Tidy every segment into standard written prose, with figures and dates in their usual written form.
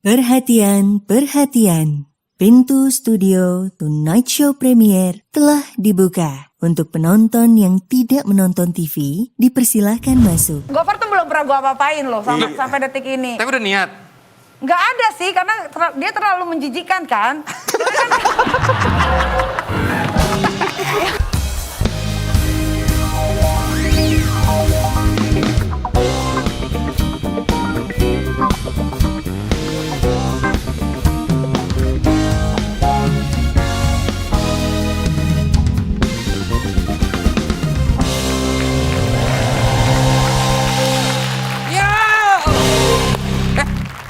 Perhatian, perhatian. Pintu studio Tonight Show Premier telah dibuka. Untuk penonton yang tidak menonton TV, dipersilahkan masuk. Gofar tuh belum pernah gue apa-apain loh sampai detik ini. Tapi udah niat. Nggak ada sih, karena dia terlalu menjijikan kan.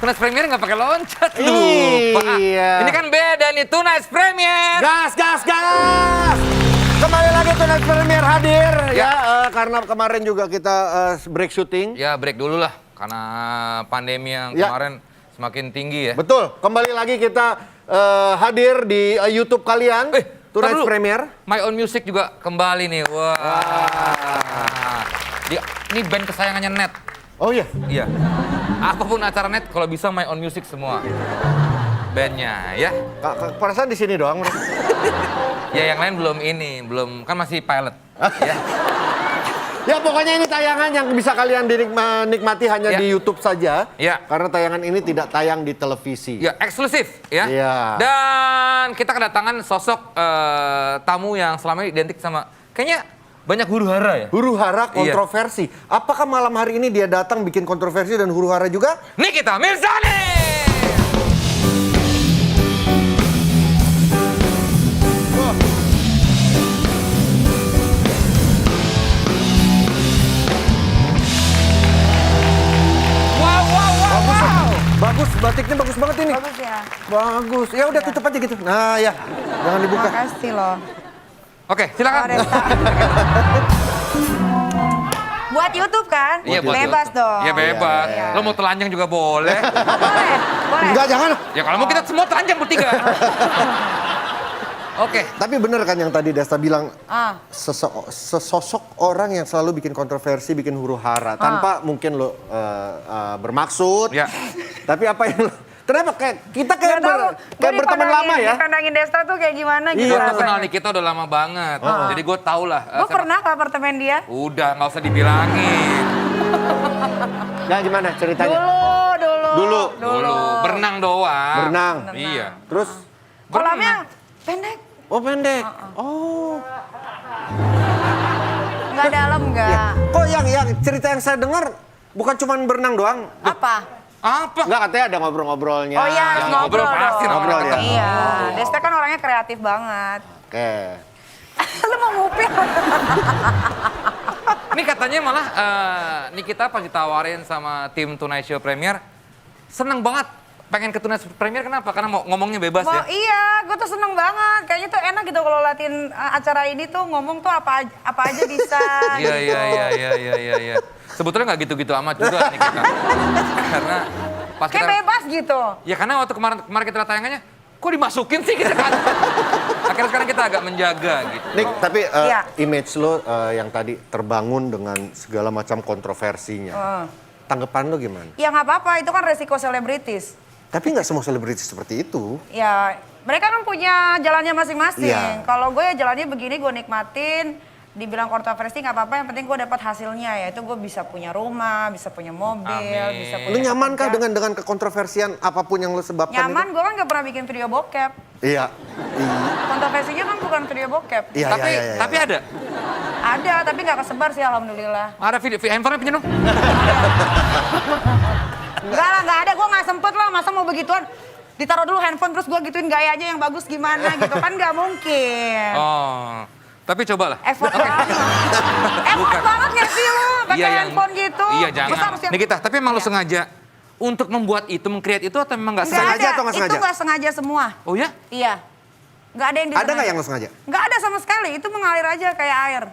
Tunas Premier nggak pakai loncat, lupa. Iya. Ini kan beda nih, Tunas Premier. Gas, gas, gas! Kembali lagi Tonight Premier hadir karena kemarin juga kita break syuting. Ya break dulu lah, karena pandemi yang kemarin semakin tinggi ya. Betul, kembali lagi kita hadir di YouTube kalian. Tonight Premier. My Own Music juga kembali nih, wah. Ini band kesayangannya Net. Oh iya? Iya. Apapun acara Net, kalau bisa My Own Music semua. Bandnya ya. Perasaan di sini doang. Ya yang lain belum kan masih pilot. Ya. Ya pokoknya ini tayangan yang bisa kalian nikmati hanya di YouTube saja. Ya. Karena tayangan ini tidak tayang di televisi. Ya eksklusif ya. Iya. Dan kita kedatangan sosok tamu yang selama ini identik sama kayaknya banyak huru-hara ya. Huru-hara kontroversi. Apakah malam hari ini dia datang bikin kontroversi dan huru-hara juga? Nikita Mirzani. Bagus, batiknya bagus banget ini. Bagus ya. Bagus. Ya udah tutup aja gitu. Nah ya, jangan dibuka. Makasih loh. Oke, silakan. Buat YouTube kan? Iya, buat bebas YouTube. dong. Iya bebas. Iya. Lo mau telanjang juga boleh. Boleh, boleh. Enggak, jangan. Ya kalau mau kita semua telanjang bertiga. Oke. Tapi bener kan yang tadi Desta bilang, sesosok orang yang selalu bikin kontroversi, bikin huru-hara. Tanpa mungkin lo bermaksud. Ya. Tapi apa yang kenapa kita kayak berteman lama ya? Dipandangin Desta tuh kayak gimana gitu. Gue tuh rasanya. kenal Nikita udah lama banget. Jadi gue tau lah. Gue pernah ke apartemen dia. Udah, nggak usah dibilangin. Nah gimana ceritanya? Dulu. Berenang doang. Berenang. Iya. Terus? Kolamnya pendek. Oh pendek. Oh. Nggak dalam nggak. Ya. Kok yang cerita yang saya dengar bukan cuma berenang doang? Apa? Apa? Enggak, katanya ada ngobrol-ngobrolnya. Oh iya, harus Ya, ngobrol ngobrol pasti, dong. ngobrol ya. Iya, Desta kan orangnya kreatif banget. Oke. Lu mau ngupil? Ini katanya malah Nikita pas ditawarin sama tim Tonight Show Premier, seneng banget pengen ke Tonight Show Premier. Kenapa? Karena mau ngomongnya bebas ya? Iya, gue tuh seneng banget. Kayaknya tuh enak gitu kalau latihan acara ini tuh ngomong tuh apa aja bisa. Iya. Sebetulnya nggak gitu-gitu amat juga Nikita. Karena pas Kayak bebas gitu. Ya karena waktu kemarin kita lihat tayangannya, kok dimasukin sih kita kan? Akhirnya sekarang kita agak menjaga gitu. Nik, tapi Iya. image lo yang tadi terbangun dengan segala macam kontroversinya. Tanggapan lo gimana? Ya nggak apa-apa, itu kan resiko selebritis. Tapi nggak semua selebritis seperti itu. Ya, mereka kan punya jalannya masing-masing. Iya. Kalau gue ya jalannya begini, gue nikmatin. Dibilang kontroversi nggak apa-apa, yang penting gue dapat hasilnya, yaitu gue bisa punya rumah, bisa punya mobil, Amin. bisa punya Lo nyaman kah pekerjaan. dengan kekontroversian apapun yang lo sebabkan Nyaman, itu? gue kan nggak pernah bikin video bokep. Iya. Kontroversinya kan bukan video bokep. Iya, Tapi ada. Ada, tapi nggak kesebar sih alhamdulillah. Ada video handphone pinjam dong. Enggak lah, nggak ada, gue nggak sempet lah, masa mau begituan. Ditaruh dulu handphone terus gue gituin gayanya yang bagus gimana gitu, kan nggak mungkin. Oh. Tapi cobalah. Effort banget. Effort banget nggak sih lu pakai handphone gitu? Iya Masa jangan. harus yang- Nikita, tapi emang lu Iya. sengaja untuk membuat itu, meng-create itu atau memang nggak Nggak sengaja? Sengaja atau nggak Itu sengaja? nggak sengaja semua. Oh ya? Iya. Nggak ada yang disengaja. Ada nggak yang lo sengaja? Nggak ada sama sekali, itu mengalir aja kayak air.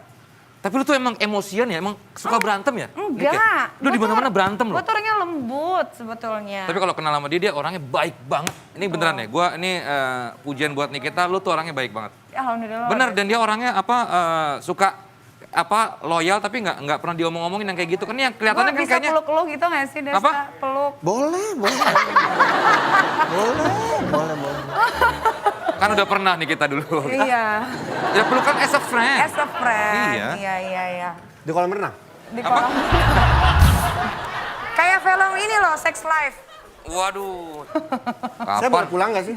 Tapi lu tuh emang emosian ya? Emang suka berantem ya? Nik ya? Enggak. Lu di mana-mana berantem Gue loh. tuh orangnya lembut sebetulnya. Tapi kalau kenal sama dia orangnya baik banget. Ini beneran ya, gua ini pujian buat Nikita, lu tuh orangnya baik banget. Alhamdulillah. Bener, dan dia orangnya suka loyal tapi nggak pernah diomong-omongin yang kayak gitu kan yang kelihatannya kan Bisa kayaknya peluk-peluk gitu nggak sih, Desta? Apa? Peluk. Boleh. Kan udah pernah nih kita dulu. Iya. Ya pelukan as a friend. As a friend. Iya. Iya. Di kolam renang? Di kolam. Kayak film ini loh, Sex Life. Waduh. Saya Kapan? boleh pulang gak sih?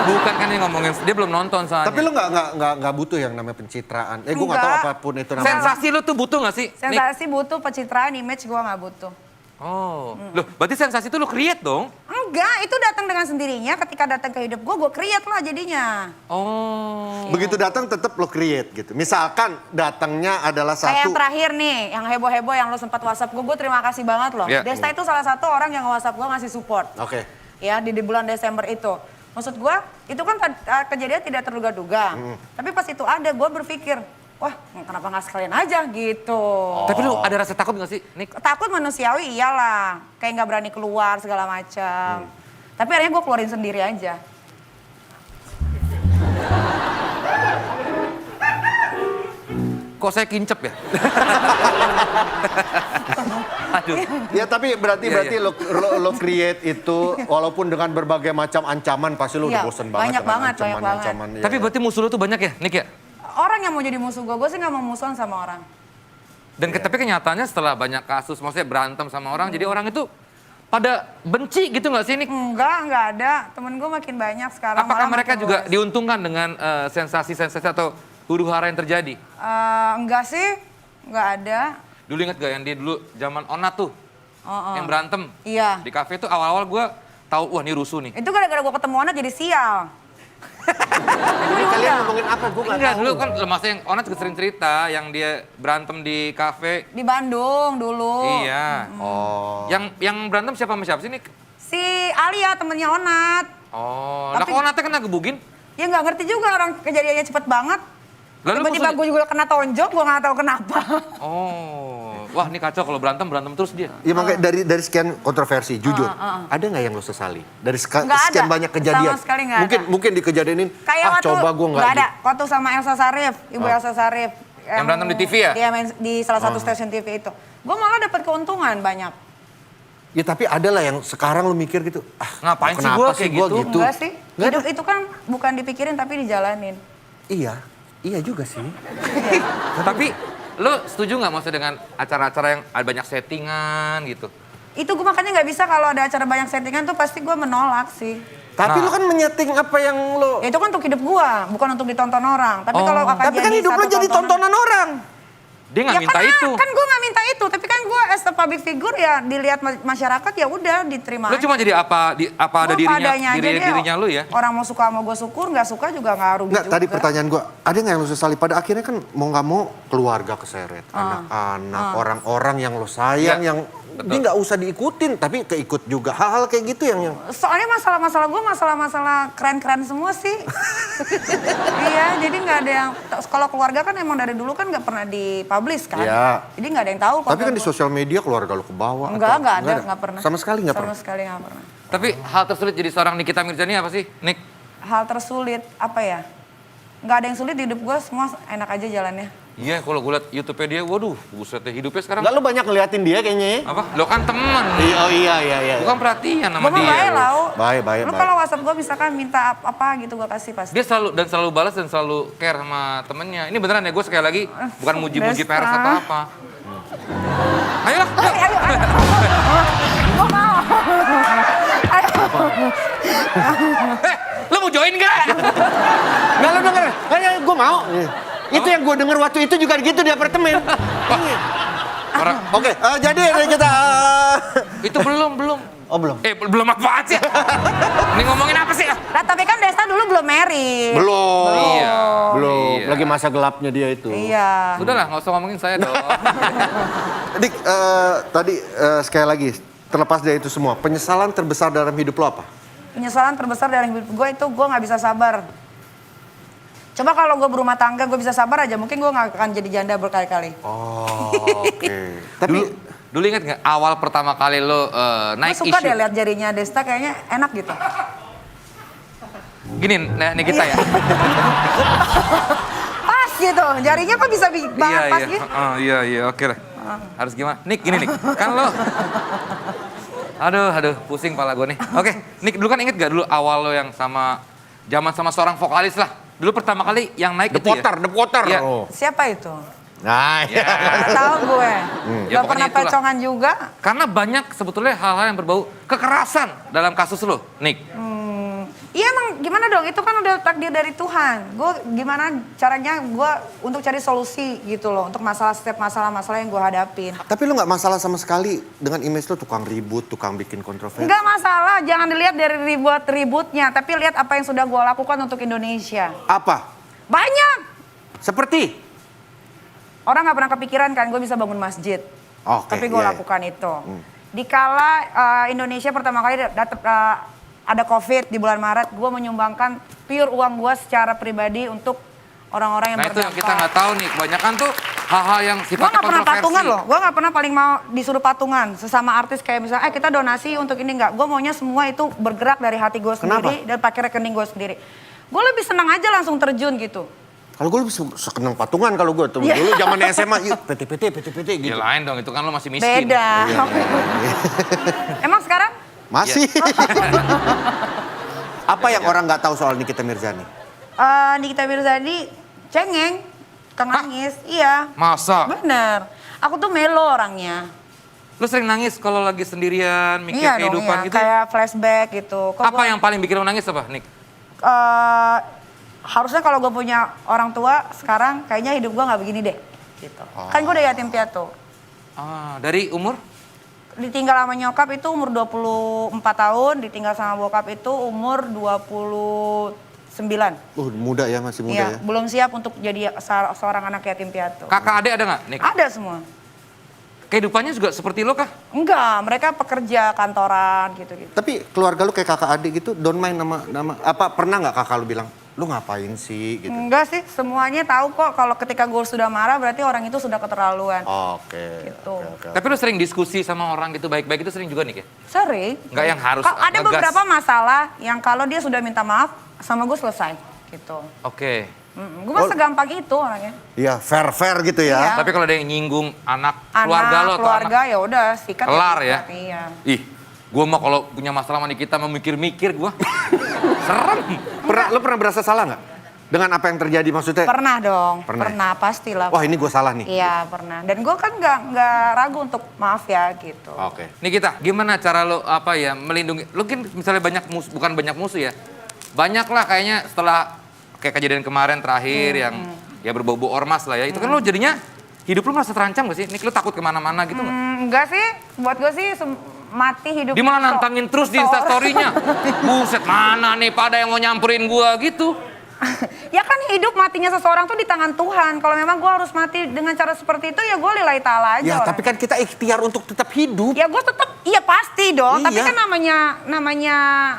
Bukan kan ini ngomongin, dia belum nonton soalnya. Tapi lu nggak butuh yang namanya pencitraan. Gue nggak tahu Enggak. apapun itu namanya. Sensasi lu tuh butuh gak sih? Nick? Sensasi butuh, pencitraan, image gue nggak butuh. Oh, loh berarti sensasi itu lu create dong? Enggak, itu datang dengan sendirinya. Ketika datang ke hidup gue create lah jadinya. Oh. Begitu datang tetap lo create gitu. Misalkan datangnya adalah Kayak yang satu. terakhir nih, yang heboh-heboh yang lo sempat WhatsApp gue terima kasih banget loh. Ya. Desta itu salah satu orang yang WhatsApp gue ngasih support. Oke. Ya, di bulan Desember itu. Maksud gue, itu kan kejadian tidak terduga-duga. Tapi pas itu ada, gue berpikir, wah kenapa nggak sekalian aja gitu. Tapi lu ada rasa takut gak sih, Nick? Takut manusiawi iyalah, kayak nggak berani keluar segala macam. Tapi akhirnya gue keluarin sendiri aja. Kok saya kincep ya? Aduh. Ya tapi berarti Iya. lo create itu walaupun dengan berbagai macam ancaman pasti lo udah Iya, bosen banget banyak dengan banget. ancaman. Iya, Tapi iya. berarti musuh lu tuh banyak ya, Nick ya? Orang yang mau jadi musuh gue sih nggak mau musuhan sama orang. Dan tapi kenyataannya setelah banyak kasus, maksudnya berantem sama orang, jadi orang itu pada benci gitu nggak sih, Nick? Nggak ada. Temen gue makin banyak sekarang. Apakah malah mereka makin juga luas. diuntungkan dengan sensasi-sensasi atau huru-hara yang terjadi? Enggak sih, nggak ada. Dulu inget gak yang dia dulu zaman Onat tuh, yang berantem Iya. di kafe tuh awal-awal gue tahu wah ini rusuh nih. Itu gara-gara gue ketemu Ona jadi sial. Ini kalian ngomongin apa? Gue nggak Enggak, tahu. dulu kan masa yang Onat juga sering cerita yang dia berantem di kafe. Di Bandung dulu. Iya. Oh. Yang berantem siapa sama siapa sih, Nick? Si Alia temennya Onat. Oh, lah Tapi- kok Onatnya kena gebugin? Ya nggak ngerti juga orang kejadiannya cepet banget. Lalu Tiba-tiba maksud- gue juga kena tonjok, gue nggak tahu kenapa. Oh, wah ini kacau kalau berantem terus dia. Ya makanya dari sekian kontroversi, jujur, ada nggak yang lo sesali? Dari Nggak ada. sekian banyak kejadian. Sama sekali nggak ada. Mungkin dikejadianin, Kayak waktu, coba gue nggak. ada. Waktu sama Elsa Sarif, Ibu Elsa Sarif. Yang berantem di TV ya? Dia main di salah satu stasiun TV itu. Gue malah dapat keuntungan banyak. Ya tapi ada lah yang sekarang lo mikir gitu, Ngapain sih kenapa gua sih kayak gua gitu? Enggak sih. Nggak Hidup itu kan bukan dipikirin tapi dijalanin. Iya juga sih. Tapi lo setuju nggak maksudnya dengan acara-acara yang ada banyak settingan gitu? Itu gue makanya nggak bisa kalau ada acara banyak settingan tuh pasti gue menolak sih. Tapi Nah. lo kan menyeting apa yang lo... Ya itu kan untuk hidup gue, bukan untuk ditonton orang. Tapi Oh. kalau akan Tapi kan jadi hidup lo satu jadi tontonan orang. Dia nggak minta itu. Kan gue nggak minta itu, tapi kan gue as a public figure ya dilihat masyarakat ya udah diterima. Lo cuma jadi apa ada Gua padanya aja deh. dirinya lo ya? Orang mau suka sama gue syukur, nggak suka juga nggak rugi Nggak, juga. tadi pertanyaan gue, ada nggak yang lo sesali? Pada akhirnya kan mau nggak mau keluarga keseret, anak-anak, orang-orang yang lo sayang, Ya, yang betul. dia nggak usah diikutin, tapi keikut juga. Hal-hal kayak gitu yang Soalnya masalah-masalah gue masalah-masalah keren-keren semua sih. Iya, jadi nggak ada yang, kalau keluarga kan emang dari dulu kan nggak pernah dipublish kan. Iya. Jadi nggak ada yang tahu. tapi kan di keluarga sosial media keluarga lo ke bawah. gua. Enggak atau- ada, nggak pernah. Sama sekali nggak pernah. Sama sekali nggak pernah. Tapi hal tersulit jadi seorang Nikita Mirzani apa sih, Nick? Hal tersulit apa ya? Nggak ada yang sulit di hidup gue, semua enak aja jalannya. Iya, kalau gue liat YouTube-nya dia, waduh, buset deh hidupnya sekarang. Nggak, lo banyak ngeliatin dia kayaknya. Apa? Lo kan teman. Iya. Bukan perhatian sama Gue mah dia. baik lah. Baik. Lu kalau WhatsApp gue misalkan minta apa gitu gue kasih pasti. Dia selalu balas dan selalu care sama temennya. Ini beneran ya, gue sekali lagi bukan muji-muji Desta. peres atau apa. Ayolah, yuk. Ayo. Gue mau. Ayo. Lo mau join gak? Nggak, lo denger. Gue mau. Itu yang gue denger waktu itu juga gitu di apartemen. Iya. Orang, Oke, jadi kita... itu belum. Oh belum? Belum apaan sih? Ini ngomongin apa sih? Nah tapi kan Desta dulu belum married. Belum. Iya. Belum. Iya. Lagi masa gelapnya dia itu. Iya. Sudahlah, nggak usah ngomongin saya dong. Dik, tadi sekali lagi, terlepas dari itu semua, penyesalan terbesar dalam hidup lo apa? Penyesalan terbesar dalam hidup gue itu gue nggak bisa sabar. Coba kalau gue berumah tangga gue bisa sabar aja, mungkin gue nggak akan jadi janda berkali-kali. Oh, oke. Tapi Dulu inget nggak awal pertama kali lo Gue naik suka isu? deh lihat jarinya Desta kayaknya enak gitu. Gini, nah, nih kita ya. Pas gitu, jarinya kok bisa banget pas gitu. Iya, oke lah. Harus gimana? Nick, gini Nick, kan lo... Aduh, pusing pala gue nih. Oke, Nick dulu kan inget gak dulu awal lo yang sama zaman sama seorang vokalis lah. Dulu pertama kali yang naik The itu Potter, ya. The Potter. Iya. Oh. Siapa itu? Nah, Ya. Nggak tahu gue. Ya, Gak pokoknya pernah itulah. pacongan juga. Karena banyak sebetulnya hal-hal yang berbau kekerasan dalam kasus lo, Nick. Iya emang gimana dong, itu kan udah takdir dari Tuhan. Gue gimana caranya gue untuk cari solusi gitu loh. Untuk setiap masalah-masalah yang gue hadapin. Tapi lu nggak masalah sama sekali dengan image lu tukang ribut, tukang bikin kontroversi. Enggak masalah, jangan dilihat dari ribut-ributnya. Tapi lihat apa yang sudah gue lakukan untuk Indonesia. Apa? Banyak. Seperti? Orang gak pernah kepikiran kan gue bisa bangun masjid. Oke, Tapi gue iya, lakukan itu. Dikala Indonesia pertama kali ada COVID di bulan Maret, gue menyumbangkan pure uang gue secara pribadi untuk orang-orang yang Nah itu berdampak. yang kita nggak tahu nih, kebanyakan tuh hal-hal yang Gue sifatnya gak pernah kontroversi. patungan loh, gue gak pernah paling mau disuruh patungan. Sesama artis kayak misalnya, kita donasi untuk ini enggak. Gue maunya semua itu bergerak dari hati gue sendiri dan pakai rekening gue sendiri. Gue lebih senang aja langsung terjun gitu. Kalau gue lebih sekenang patungan kalau gue tuh. Iya. Dulu zaman SMA, yuk PT gitu. Ya lain dong, itu kan lo masih miskin. Beda. Emang sekarang? Masih. Apa yang orang nggak tahu soal Nikita Mirzani? Nikita Mirzani cengeng, suka nangis. Iya, Masa? bener. Aku tuh melo orangnya. Lo sering nangis kalau lagi sendirian, mikir Iya dong, kehidupan iya. gitu? Kayak flashback gitu. Kok Apa gua- yang paling bikin lo nangis apa, Nick? harusnya kalau gue punya orang tua sekarang kayaknya hidup gue nggak begini deh gitu. Kan gue udah yatim piatu, Dari umur? ditinggal sama nyokap itu umur 24 tahun, ditinggal sama bokap itu umur 29. Muda ya, masih muda Iya, ya. belum siap untuk jadi seorang anak yatim piatu. Kakak adik ada nggak, Nick? Ada semua. Kehidupannya juga seperti lo kah? Enggak, mereka pekerja kantoran gitu-gitu. Tapi keluarga lu kayak kakak adik gitu, don't mind nama apa pernah nggak kakak lu bilang, lu ngapain sih gitu? Enggak sih, semuanya tahu kok kalau ketika gue sudah marah berarti orang itu sudah keterlaluan. Oke. Gitu. oke. Tapi lo sering diskusi sama orang gitu baik-baik itu sering juga, Nick ya? Sering. Nggak yang harus Ada ngegas. beberapa masalah yang kalau dia sudah minta maaf sama gue selesai gitu. Oke. Gue mah segampang itu orangnya. Iya, fair gitu ya. Iya. Tapi kalau ada yang nyinggung anak Anak, keluarga lo atau keluarga anak ya udah sikat. kelar ya? sikat, Iya. Ih, gua mah kalau punya masalah sama Nikita memikir-mikir gua. Serem. Lu pernah berasa salah nggak dengan apa yang terjadi maksudnya? Pernah dong, Pernah ya? pastilah. Wah ini gue salah nih. Iya pernah. Dan gue kan nggak ragu untuk maaf ya gitu. Oke. Nikita, gimana cara lo apa ya melindungi? Lo kan misalnya banyak musuh, bukan banyak musuh ya. Banyak lah kayaknya setelah kayak kejadian kemarin terakhir yang ya berbau-bau ormas lah ya. Itu kan lo jadinya hidup lo merasa terancam gak sih? Nik lo takut kemana-mana gitu nggak? Enggak sih, buat gue sih mati hidup. Dia malah nantangin terus di instastory-nya. Buset, mana nih pada yang mau nyamperin gua gitu. Ya kan hidup matinya seseorang tuh di tangan Tuhan. Kalau memang gue harus mati dengan cara seperti itu ya gue lillahi ta'ala aja. Ya orang. tapi kan kita ikhtiar untuk tetap hidup. Ya gue tetap, iya pasti dong. Tapi Iya. kan namanya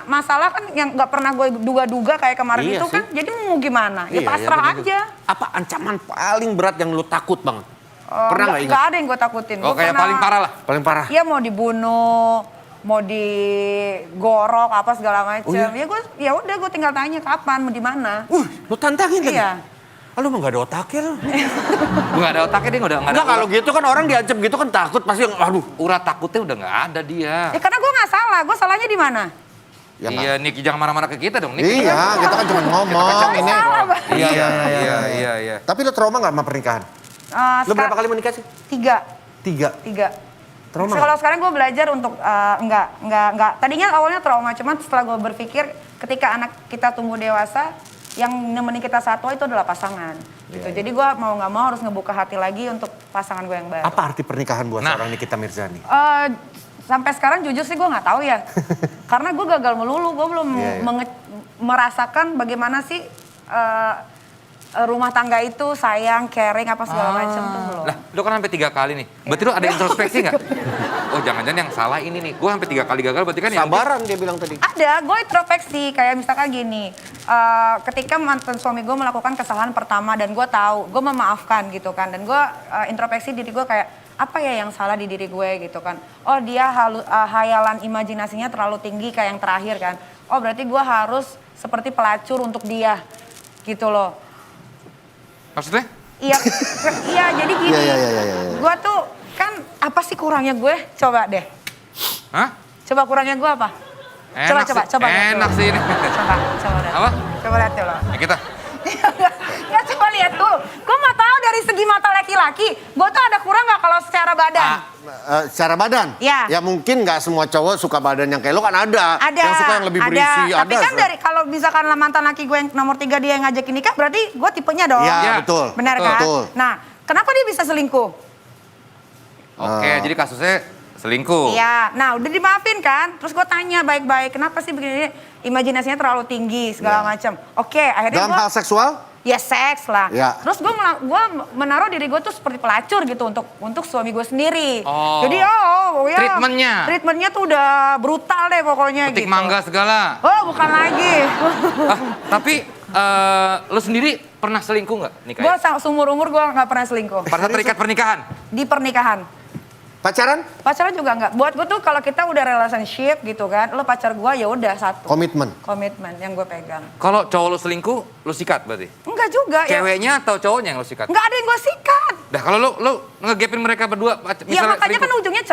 masalah kan yang nggak pernah gue duga-duga kayak kemarin Iya itu kan. sih. Jadi mau gimana? Ya Iya, pasrah bener juga. aja. Apa ancaman paling berat yang lu takut banget? Pernah nggak ingat? Nggak ada yang gue takutin. Oh Gua kayak pernah- paling parah lah. Paling parah. Iya mau dibunuh, mau digorok apa segala macam. Oh, iya? Ya gue, ya udah gue tinggal tanya kapan, mau di mana. Lu tantangin lagi? Iya. Ah, lu mah gak ada otaknya lu. Gua nggak ada otaknya dia udah nggak ada. Enggak kalau gitu kan orang diancam gitu kan takut pasti aduh. urat takutnya udah nggak ada dia. Ya karena gue nggak salah, gue salahnya di mana? Ya, Iya, Nick jangan marah-marah ke kita dong, Nick. Iya, kita kan cuma ngomong ini. Salah, Bang. Iya. Tapi lu trauma gak sama pernikahan? Lu berapa kali menikah sih? 3. 3. Trauma nggak? Kalau sekarang gue belajar untuk enggak. Tadinya awalnya trauma, cuman setelah gue berpikir ketika anak kita tumbuh dewasa, yang nemenin kita satwa itu adalah pasangan. Gitu. Jadi gue mau nggak mau harus ngebuka hati lagi untuk pasangan gue yang baru. Apa arti pernikahan buat Nah. seorang Nikita Mirzani? Sampai sekarang jujur sih gue nggak tahu ya. Karena gue gagal melulu, gue belum Iya, iya. merasakan bagaimana sih rumah tangga itu sayang, caring apa segala macam tuh belum. Lah, lu kan sampai 3 kali nih. Berarti lu ada introspeksi nggak? Oh, jangan-jangan yang salah ini nih. Gua sampai 3 kali gagal berarti kan yang Sabaran dia bilang tadi. Ada, gue introspeksi. Kayak misalkan gini, ketika mantan suami gue melakukan kesalahan pertama dan gue tahu, gue memaafkan gitu kan. Dan gue introspeksi diri gue kayak, apa ya yang salah di diri gue gitu kan. Oh dia hayalan imajinasinya terlalu tinggi kayak yang terakhir kan. Oh berarti gue harus seperti pelacur untuk dia gitu loh. Maksudnya? Iya, iya jadi gini, Iya. gue tuh kan apa sih kurangnya gue? Coba deh, Hah? coba kurangnya gue apa? Enak Coba sih, lihat enak dulu. sih ini. Coba lihat. Apa? Coba lihat dulu. Ini kita. Ya coba lihat dulu. Gue mau tahu dari segi mata laki-laki, gue tuh ada kurang nggak kalau secara badan? Secara badan? Ya. Ya mungkin nggak semua cowok suka badan yang kayak lo kan ada. Ada. Yang suka yang lebih berisi, Tapi ada. kan dari kalau misalkan mantan laki gue yang nomor 3 dia yang ngajakin nikah, berarti gue tipenya dong. Iya, Ya, betul. Benar kan? Betul. Nah, kenapa dia bisa selingkuh? Oke, jadi kasusnya selingkuh. Iya, nah udah dimaafin kan? Terus gue tanya baik-baik, kenapa sih begini? Imajinasinya terlalu tinggi segala macam. Oke, akhirnya Dalam gue hal seksual? ya seks lah. Ya. Terus gue menaruh diri gue tuh seperti pelacur gitu untuk suami gue sendiri. Oh. Jadi ya. Treatmentnya tuh udah brutal deh pokoknya Petik gitu. mangga segala. Oh bukan lagi. Tapi lu sendiri pernah selingkuh nggak Gue nikah? seumur umur gue nggak pernah selingkuh. Pada saat terikat pernikahan? Di pernikahan. Pacaran? Pacaran juga nggak. Buat gue tuh kalau kita udah relationship gitu kan, lo pacar gue ya udah satu. Komitmen? Komitmen yang gue pegang. Kalau cowok lu selingkuh, lu sikat berarti? Enggak juga ya. Ceweknya atau cowoknya yang lu sikat? Enggak ada yang gue sikat. Dah kalau lu ngegapin mereka berdua, Ya misalnya makanya kan ujungnya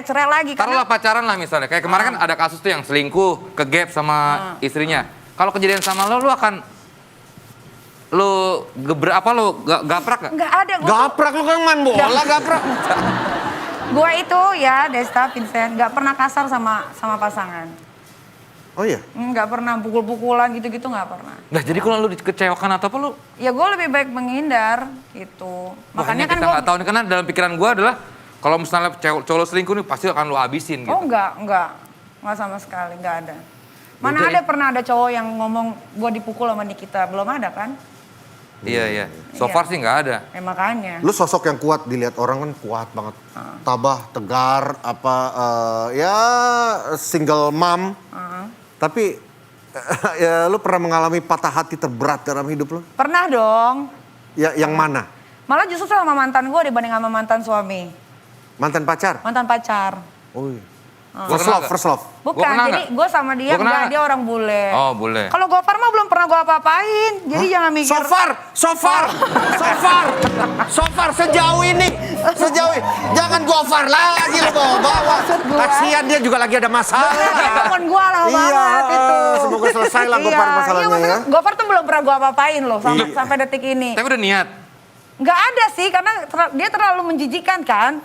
cerai lagi. taruhlah pacaran lah misalnya. Kayak kemarin kan ada kasus tuh yang selingkuh, kegap sama istrinya. Kalau kejadian sama lu akan gaprak gak? Enggak ada. Gaprak lu kan main bola, gaprak. Gue itu ya Desta, Vincent, nggak pernah kasar sama pasangan. Oh iya? Nggak pernah pukul-pukulan gitu-gitu nggak pernah. Nah jadi kalau lu dikecewakan atau apa lu? Ya gue lebih baik menghindar gitu. Makanya kan kita gue... nggak tahu nih karena dalam pikiran gua adalah kalau misalnya cowok selingkuh nih pasti akan lu habisin gitu. Oh enggak sama sekali, nggak ada. Mana Udah, ada pernah ada cowok yang ngomong gue dipukul sama Nikita, belum ada kan? Iya. So Iya. far sih nggak ada. Makanya. Lu sosok yang kuat, dilihat orang kan kuat banget. Tabah, tegar, ya single mom. Tapi ya lu pernah mengalami patah hati terberat dalam hidup lu? Pernah dong. Ya yang mana? Malah justru sama mantan gue dibanding sama mantan suami. Mantan pacar? Mantan pacar. Oh iya. Gua First kenal love, nggak? first love. Bukan, kenal jadi nggak? gue sama dia Gua kenal enggak, nggak? dia orang bule. Oh bule. Kalau Gofar mah belum pernah gue apa-apain. Jadi jangan mikir. So far sejauh ini. Jangan Gofar lagi lu bawa. Kasihan dia juga lagi ada masalah. Telepon gue lah Iya, banget itu. semoga selesai lah Gofar masalahnya maksudnya ya. Gofar tuh belum pernah gue apa-apain loh sampai detik ini. Tapi udah niat. Nggak ada sih karena dia terlalu menjijikan kan.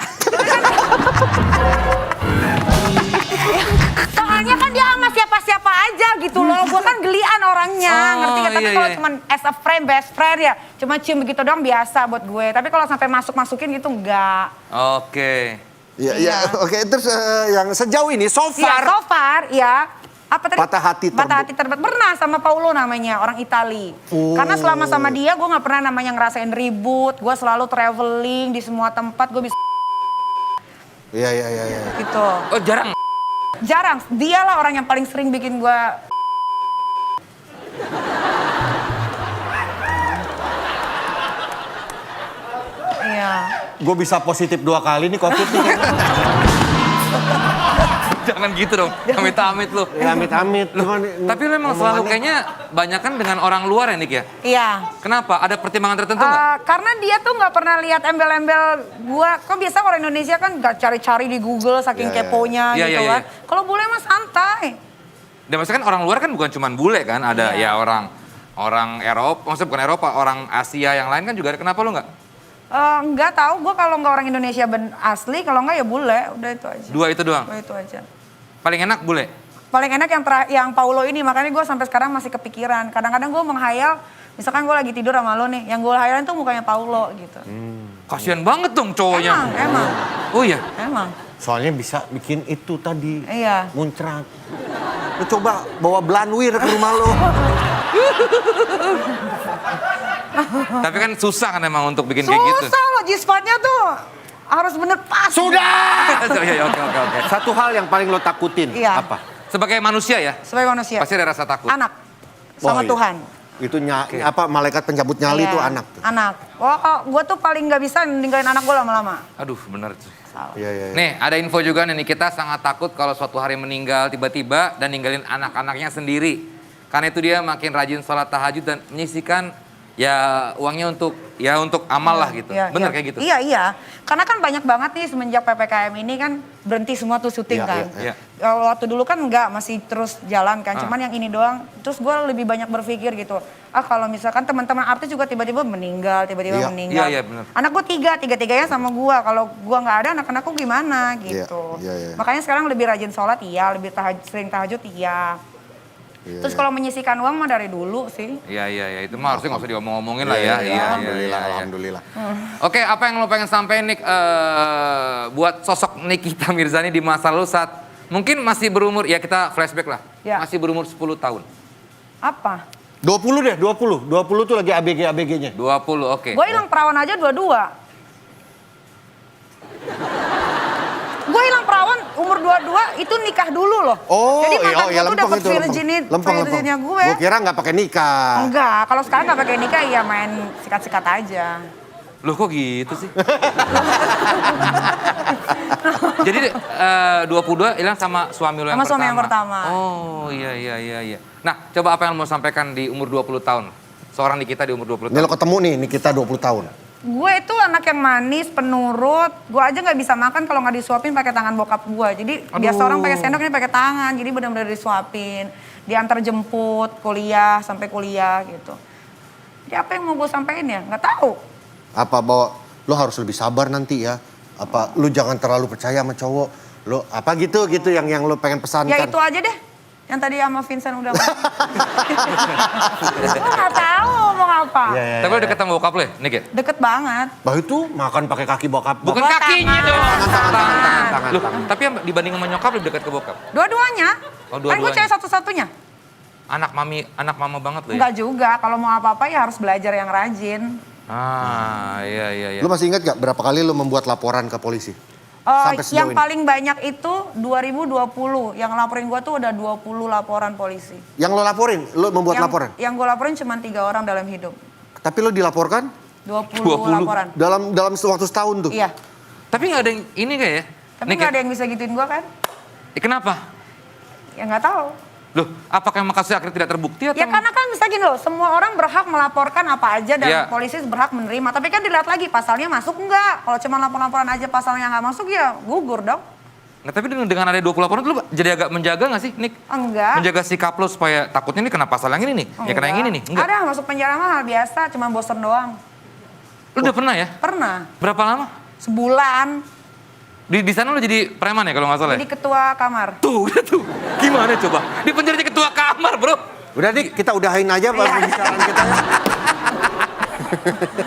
Soalnya kan dia sama siapa-siapa aja gitu loh. Gue kan gelian orangnya, Oh, ngerti gak? Tapi iya, kalau iya. cuma as a friend, best friend ya, cuma cium begitu doang biasa buat gue. Tapi kalau sampai masukin gitu enggak. Oke. Iya, Iya. oke. Terus yang sejauh ini so Ya, far so far ya. Apa tadi? Patah hati terberat. Pernah sama Paulo namanya, orang Itali. Karena selama sama dia gue nggak pernah namanya ngerasain ribut. Gue selalu traveling di semua tempat. Gue bisa Iya. gitu. Oh jarang. Jarang. Dialah orang yang paling sering bikin gue. Iya. gue bisa positif 2 kali nih COVID nih. Jangan gitu dong. Amit-amit lu. Ya amit-amit. Tapi lu emang selalu kayaknya banyak kan dengan orang luar ya Nick ya? Iya. Kenapa? Ada pertimbangan tertentu nggak? Karena dia tuh nggak pernah lihat embel-embel gua. Kok biasa orang Indonesia kan nggak cari-cari di Google saking keponya Iya, gitu iya, kan. iya. Kalau bule mah santai. Dan maksudnya kan orang luar kan bukan cuma bule kan, ada ya orang Eropa, maksudnya bukan Eropa, orang Asia yang lain kan juga ada. Kenapa lu nggak? Nggak tahu, gue kalau nggak orang Indonesia asli, kalau nggak ya bule, udah itu aja. Dua itu doang? Dua itu aja. Paling enak bule? Paling enak yang Paulo ini, makanya gue sampai sekarang masih kepikiran. Kadang-kadang gue menghayal, misalkan gue lagi tidur sama lo nih, yang gue hayalin tuh mukanya Paulo gitu. Kasian banget dong cowoknya. Emang. Oh iya? Emang. Soalnya bisa bikin itu tadi. Iya. Muncrat. Lu coba bawa Blanwir ke rumah lo. Tapi kan susah kan emang untuk bikin kayak gitu. Susah loh, G-spotnya tuh harus bener pas. Sudah! Iya, oke. Satu hal yang paling lo takutin, Iya. apa? Sebagai manusia ya, Sebagai manusia. pasti ada rasa takut. Anak. Sama Oh, iya. Tuhan. Itu malaikat pencabut nyali Iya. itu anak tuh. Anak. Gue tuh paling nggak bisa ninggalin anak gue lama-lama. Aduh, bener tuh. Iya. Nih, ada info juga nih, kita sangat takut kalau suatu hari meninggal tiba-tiba dan ninggalin anak-anaknya sendiri. Karena itu dia makin rajin sholat tahajud dan menyisihkan ya uangnya untuk amal lah gitu. Iya, Bener iya. kayak gitu? Iya. Karena kan banyak banget nih semenjak PPKM ini kan berhenti semua tuh syuting Iya, kan. iya. Waktu dulu kan enggak, masih terus jalan kan. Cuman yang ini doang, terus gue lebih banyak berpikir gitu. Kalau misalkan teman-teman artis juga tiba-tiba meninggal, Iya. meninggal. Iya, bener. Anak gue tiga-tiganya sama gue. Kalau gue nggak ada, anak-anakku gimana gitu. Iya. Makanya sekarang lebih rajin sholat, iya. Lebih sering tahajud, iya. Iya, Terus kalau menyisikan uang mah dari dulu sih. Iya, itu mah harusnya nggak usah diomong-omongin lah ya. Iya. Alhamdulillah. Oke, apa yang lo pengen sampein Nick buat sosok Nikita Mirzani di masa lalu saat mungkin masih berumur, ya kita flashback lah, Ya. masih berumur 10 tahun. Apa? 20 deh, 20. 20 tuh lagi ABG-ABG-nya. 20, oke. Gue hilang perawan aja 22. Gue hilang perawan umur 22 itu nikah dulu loh. Oh, jadi mantan gue tuh lempeng dapet itu, lempeng. virginnya gue. Gue kira nggak pakai nikah. Enggak, kalau sekarang nggak pakai nikah ya main sikat-sikat aja. Loh kok gitu sih? Jadi 22 hilang sama suami lo yang Sama pertama? suami yang pertama. Oh iya. Nah coba apa yang lo mau sampaikan di umur 20 tahun? Seorang Nikita di umur 20 Ini lo tahun. ketemu nih, Nikita 20 tahun. Gue itu anak yang manis, penurut. Gue aja nggak bisa makan kalau nggak disuapin pakai tangan bokap gue. Jadi biasa orang pakai sendok, ini pakai tangan. Jadi benar-benar disuapin, diantar jemput, kuliah sampai kuliah gitu. Jadi apa yang mau gue sampein ya? Nggak tahu. Apa bahwa lo harus lebih sabar nanti ya? Apa lo jangan terlalu percaya sama cowok? Lo apa gitu yang lo pengen pesankan? Ya itu aja deh. Yang tadi sama Vincent udah ngomong. Gue nggak tahu ngomong apa. Iya. Tapi lo deket sama bokap lo ya, Nick ya? Deket banget. Bah itu makan pakai kaki bokap. Bukan Oh, kakinya tangan. dong. Tangan. Loh, tapi yang dibanding sama nyokap lebih dekat ke bokap. Dua-duanya. Oh, Kan gue dua-duanya. cewek satu-satunya. Anak mama banget lo ya? Enggak juga. Kalau mau apa-apa ya harus belajar yang rajin. Iya. Lo masih ingat gak berapa kali lo membuat laporan ke polisi? Sampai sejauh Yang ini. paling banyak itu 2020. Yang laporin gue tuh udah 20 laporan polisi. Yang lo laporin, lo membuat laporan. Yang gue laporin cuma 3 orang dalam hidup. Tapi lo dilaporkan 20 20. laporan. dalam waktu setahun tuh. Iya. Tapi nggak ada yang ini gak ya? Tapi Nick, nggak ada yang bisa gituin gue kan? kenapa? Ya nggak tahu. Loh, apakah emang kasusnya akhirnya tidak terbukti atau? Ya karena kan bisa gini loh, semua orang berhak melaporkan apa aja dan Iya. polisi berhak menerima. Tapi kan dilihat lagi pasalnya masuk enggak. Kalau cuma lapor-laporan aja pasalnya nggak masuk ya gugur dong. Nah, tapi dengan ada 20 laporan lu jadi agak menjaga nggak sih, Nick? Enggak. Menjaga sikap lo supaya takutnya ini kena pasal yang ini nih, ya kena yang ini nih. Enggak. Ada masuk penjara mah hal biasa, cuma bosen doang. Lu udah pernah ya? Pernah. Berapa lama? Sebulan. Di sana lu jadi preman ya kalau nggak salah ya? Jadi ketua kamar. Tuh. Gimana coba? Di penjara jadi ketua kamar, bro. Udah nih kita udahin aja pembicaraan kita ya.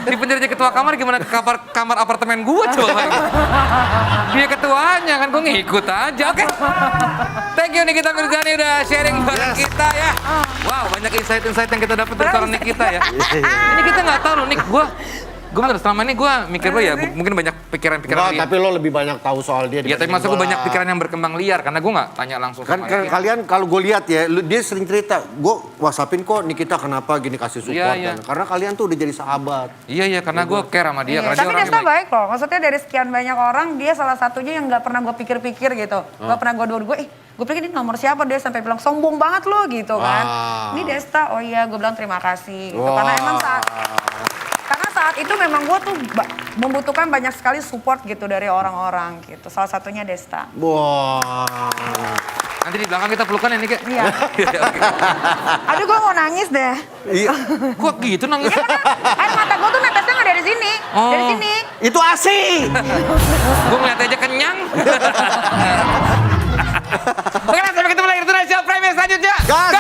Di penjara jadi ketua kamar gimana ke kamar apartemen gua coba? Dia ketuanya kan, gua ngikut aja. Oke. Thank you Nikita Mirzani udah sharing bareng kita ya. Wow, banyak insight-insight yang kita dapat dari seorang Nikita ya. Ini kita nggak tahu loh, Nick. Gue bener selama ini gue mikir lo ya mungkin banyak pikiran-pikiran Enggak, liar. tapi lo lebih banyak tahu soal dia. Ya tapi dibanding masa gue gua. banyak pikiran yang berkembang liar karena gue nggak tanya langsung Kan sama dia. kalian kalau gue lihat ya, dia sering cerita, gue whatsappin kok Nikita kenapa gini kasih support Iya. kan. Karena kalian tuh udah jadi sahabat. Iya karena gue care sama dia. Iya, Karena dia tapi orangnya Desta baik. baik loh. Maksudnya dari sekian banyak orang, dia salah satunya yang nggak pernah gue pikir-pikir gitu. Nggak pernah gue pikir ini nomor siapa, dia sampai bilang sombong banget lo gitu kan. Wah. Ini Desta, oh iya gue bilang terima kasih gitu. Wah. Karena saat itu memang gue tuh membutuhkan banyak sekali support gitu dari orang-orang gitu. Salah satunya Desta. Wah. Nanti di belakang kita pelukan ya Nick ya? Iya. Oke. Aduh gue mau nangis deh. Iya. Kok gitu nangis? Ya karena air mata gue tuh netesnya nggak dari sini. Oh. Dari sini. Itu ASI. Gue ngeliat aja kenyang. Oke lah, sampai ketemu lagi di Tonight Show Premier selanjutnya. Gas.